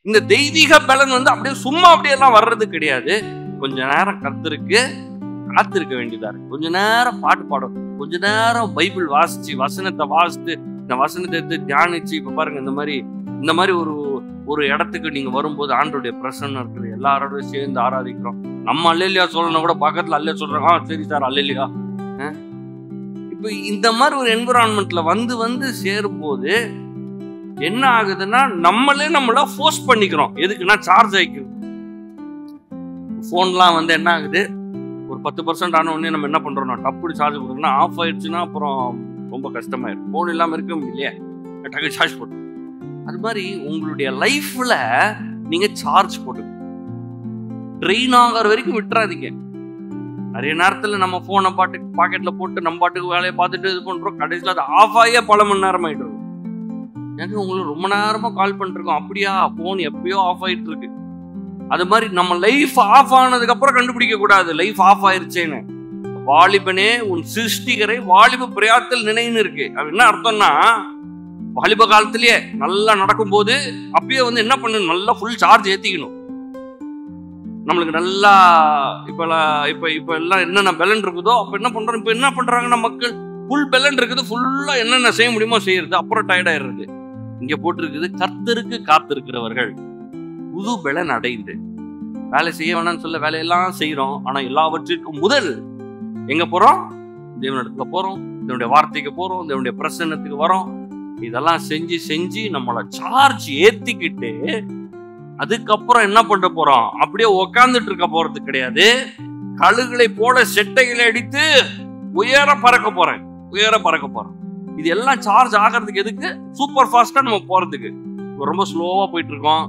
இந்த தெய்வீக பலன் வந்து அப்படியே சும்மா அப்படியெல்லாம் வர்றது கிடையாது. கொஞ்ச நேரம் கர்த்தருக்கு காத்திருக்க வேண்டியதா இருக்கு. கொஞ்ச நேரம் பாட்டு பாடும், கொஞ்ச நேரம் பைபிள் வாசிச்சு வசனத்தை வாசித்து இந்த வசனத்தை எடுத்து தியானிச்சு. இப்ப பாருங்க, இந்த மாதிரி ஒரு இடத்துக்கு நீங்க வரும்போது ஆண்டோடைய பிரசன்னம் இருக்குது. எல்லாரோட சேர்ந்து ஆராதிக்கிறோம். நம்ம அல்லேலியா சொல்லணும் கூட பக்கத்துல அல்லே சொல்றோம், சரி சார் அல்லேலியா. இப்ப இந்த மாதிரி ஒரு என்விரான்மெண்ட்ல வந்து சேரும்போது என்ன ஆகுதுன்னா, நம்மள ஃபோர்ஸ் பண்ணிக்கிறோம். எதுக்குன்னா சார்ஜ் ஆயிக்குது. போன்லாம் வந்து என்ன ஆகுது, ஒரு 10% ஆன உடனே நம்ம என்ன பண்றோம், டப்புடி சார்ஜ் போட்டுக்கணும். ஆஃப் ஆயிடுச்சுன்னா அப்புறம் ரொம்ப கஷ்டமாயிடும். போன் இல்லாம இருக்க முடியலையே, டக்கு சார்ஜ் போட்டு. அது மாதிரி உங்களுடைய லைஃப்ல நீங்க சார்ஜ் போட்டு ட்ரெயின் ஆகிற வரைக்கும் விட்டுறாதீங்க. நிறைய நேரத்துல நம்ம போனை பாக்கெட்ல போட்டு நம்ம பாட்டுக்கு வேலையை பார்த்துட்டு இது பண்றோம். கடைசியில் அது ஆஃப் ஆகியே பல மணி நேரம் ஆயிட்டு இருக்கும். எனக்கு உங்களுக்கு ரொம்ப நேரமா கால் பண்ணிருக்கோம், அப்படியா போன் எப்பயோ ஆஃப் ஆயிட்டு இருக்கு. அது மாதிரி நம்ம லைஃப் ஆஃப் ஆனதுக்கு அப்புறம் கண்டுபிடிக்க கூடாது லைஃப் ஆஃப் ஆயிருச்சேன்னு. வாலிபனே உன் சிருஷ்டிகரை வாலிப பிரயாத்தில் நினைன்னு இருக்கு. அது என்ன அர்த்தம்னா, வாலிப காலத்திலேயே நல்லா நடக்கும் போது அப்பயே வந்து என்ன பண்ணணும், நல்லா ஃபுல் சார்ஜ் ஏத்திக்கணும். நம்மளுக்கு நல்லா இப்ப எல்லாம் என்னென்ன பெலன் இருக்குதோ அப்ப என்ன பண்றோம், இப்ப என்ன பண்றாங்கன்னா மக்கள் ஃபுல் பெலன் இருக்குது, ஃபுல்லா என்னென்ன செய்ய முடியுமோ செய்யறது, அப்புறம் டயர்ட் ஆயிடுறது. இங்க போட்டிருக்குது, கர்த்தருக்கு காத்திருக்கிறவர்கள் புது பெலன் அடைந்து. வேலை செய்ய வேணாம்னு சொல்ல வேலையெல்லாம் செய்யறோம். ஆனா எல்லாவற்றிற்கும் முதல் எங்க போறோம், தேவனிடத்துல போறோம், தேவனுடைய வார்த்தைக்கு போறோம், தேவனுடைய பிரசன்னத்துக்கு வரோம். இதெல்லாம் செஞ்சு நம்மள சார்ஜ் ஏத்திக்கிட்டு அதுக்கப்புறம் என்ன பண்ண போறோம், அப்படியே உக்காந்துட்டு இருக்க போறது கிடையாது. கழுகுகளை போல செட்டைகளை அடித்து உயர பறக்க போறேன். இது எல்லாம் சார்ஜ் ஆகிறதுக்கு எதுக்கு, சூப்பர் ஃபாஸ்டா நம்ம போறதுக்கு. ரொம்ப ஸ்லோவா போயிட்டு இருக்கோம்.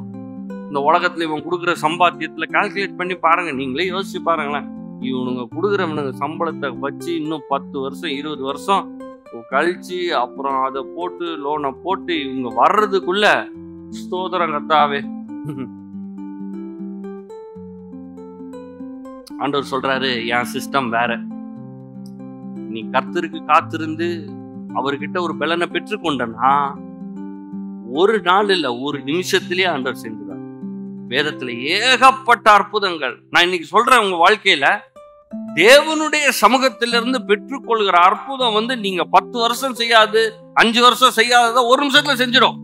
இந்த உலகத்துல இவன் கொடுக்குற சம்பாத்தியத்துல கால்குலேட் பண்ணி பாருங்க, நீங்களே யோசிச்சு பாருங்களேன். இவனுங்க கொடுக்குறவனுங்க சம்பளத்தை வச்சு இன்னும் 10 வருஷம் 20 வருஷம் கழிச்சு அப்புறம் அதை போட்டு லோனை போட்டு இவங்க வர்றதுக்குள்ள ஸ்தோத்திரம் கர்த்தாவே. ஆண்டவர் சொல்றாரு, என் சிஸ்டம் வேற. நீ கர்த்தருக்கு காத்திருந்து அவர்கிட்ட ஒரு பலனை பெற்றுக்கொண்டனா ஒரு நாள் இல்ல, ஒரு நிமிஷத்திலேயே ஆண்டவர் செஞ்சுறார். வேதத்துல ஏகப்பட்ட அற்புதங்கள் நான் இன்னைக்கு சொல்றேன். உங்க வாழ்க்கையில தேவனுடைய சமூகத்திலிருந்து பெற்றுக்கொள்கிற அற்புதம் வந்து நீங்க 10 வருஷம் செய்யாது, 5 வருஷம் செய்யாதத ஒரு நிமிஷத்துல செஞ்சிடும்.